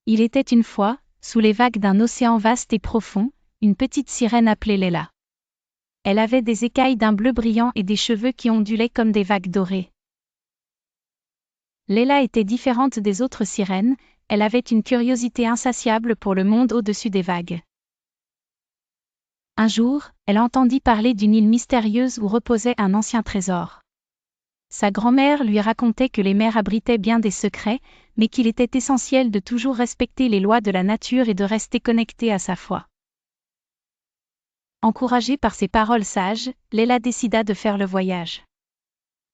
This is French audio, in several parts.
Il était une fois, sous les vagues d'un océan vaste et profond, une petite sirène appelée Leila. Elle avait des écailles d'un bleu brillant et des cheveux qui ondulaient comme des vagues dorées. Leila était différente des autres sirènes, elle avait une curiosité insatiable pour le monde au-dessus des vagues. Un jour, elle entendit parler d'une île mystérieuse où reposait un ancien trésor. Sa grand-mère lui racontait que les mers abritaient bien des secrets, mais qu'il était essentiel de toujours respecter les lois de la nature et de rester connecté à sa foi. Encouragée par ces paroles sages, Leila décida de faire le voyage.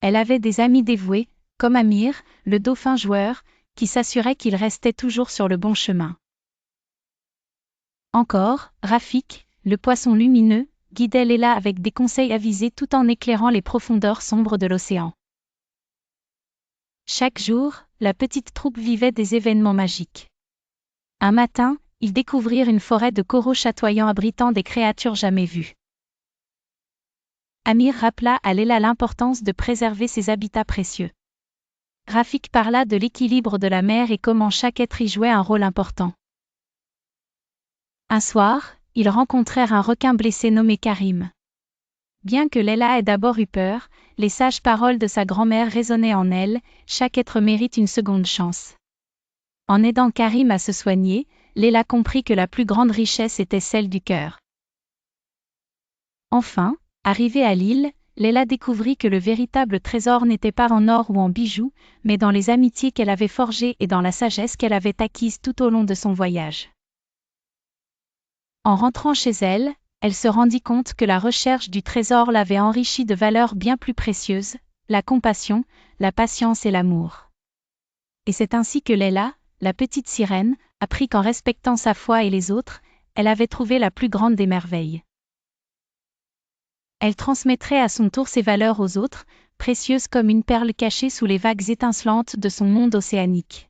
Elle avait des amis dévoués, comme Amir, le dauphin joueur, qui s'assurait qu'il restait toujours sur le bon chemin. Encore, Rafik, le poisson lumineux, guidait Leila avec des conseils avisés tout en éclairant les profondeurs sombres de l'océan. Chaque jour, la petite troupe vivait des événements magiques. Un matin, ils découvrirent une forêt de coraux chatoyants abritant des créatures jamais vues. Amir rappela à Leila l'importance de préserver ces habitats précieux. Rafik parla de l'équilibre de la mer et comment chaque être y jouait un rôle important. Un soir, ils rencontrèrent un requin blessé nommé Karim. Bien que Leila ait d'abord eu peur, les sages paroles de sa grand-mère résonnaient en elle, chaque être mérite une seconde chance. En aidant Karim à se soigner, Leila comprit que la plus grande richesse était celle du cœur. Enfin, arrivée à l'île, Leila découvrit que le véritable trésor n'était pas en or ou en bijoux, mais dans les amitiés qu'elle avait forgées et dans la sagesse qu'elle avait acquise tout au long de son voyage. En rentrant chez elle, elle se rendit compte que la recherche du trésor l'avait enrichie de valeurs bien plus précieuses, la compassion, la patience et l'amour. Et c'est ainsi que Leila, la petite sirène, apprit qu'en respectant sa foi et les autres, elle avait trouvé la plus grande des merveilles. Elle transmettrait à son tour ses valeurs aux autres, précieuses comme une perle cachée sous les vagues étincelantes de son monde océanique.